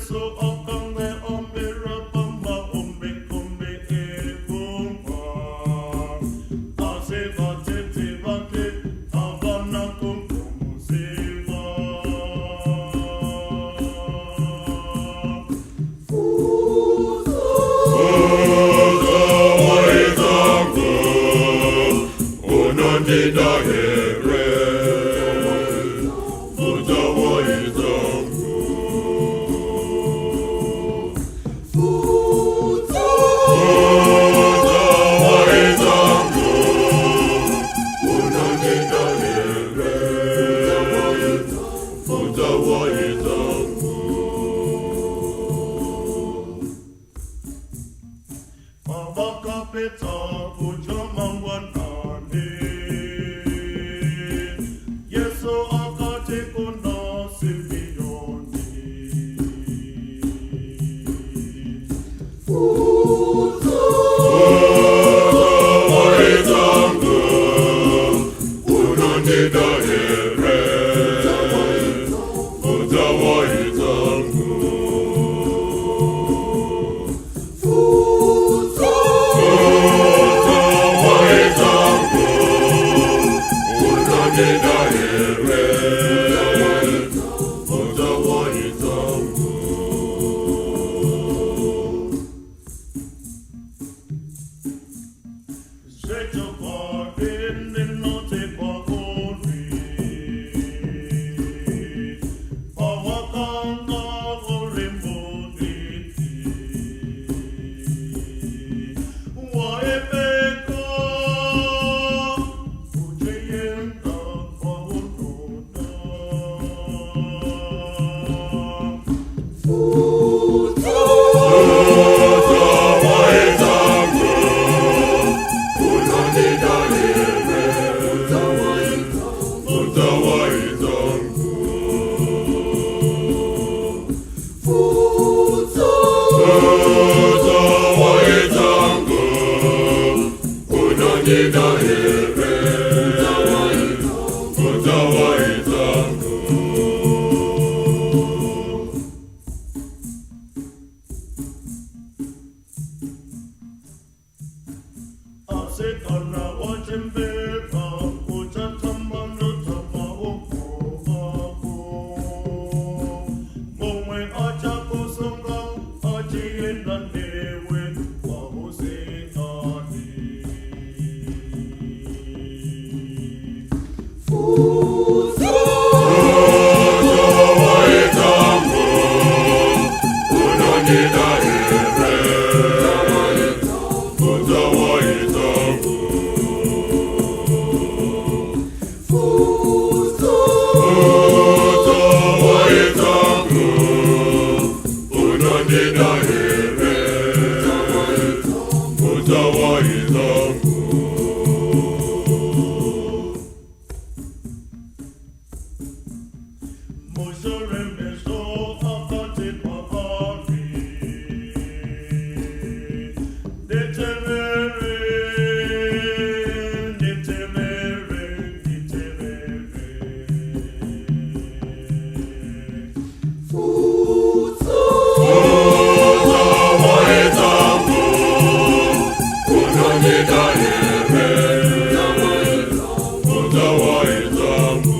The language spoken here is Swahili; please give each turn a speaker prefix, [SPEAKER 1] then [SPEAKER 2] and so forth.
[SPEAKER 1] Yesu okame ombira pamba ombe kombe ekumba. Ase vate te vate avana kumpumusima. Uza waizangu unondida here. Uza waizangu unondida here. Uza waizangu Mabakapeta kujoma wanani. Yesu akati kuna Simeoni. Uza waizangu unondida here. Uza waizangu unondida here. Uza waizangu Zeto kwa ende note kwa kori. Pawakanga uremboditi. Waepeka ujeyenda kwa unoda. Uza waizangu unondida here. Uza waizangu Uza waizangu unondida here. Uza waizangu asekana wachembeka uchatamano tamaoko ako. Momwe acha kusonga achienda newe kwa usekani. Uza waizangu unondida here. Uza waizangu unondida here. Uza waizangu Mosore meso akate papari. Detemere, detemere, detemere. Uza waizangu unondida here. Uza waizangu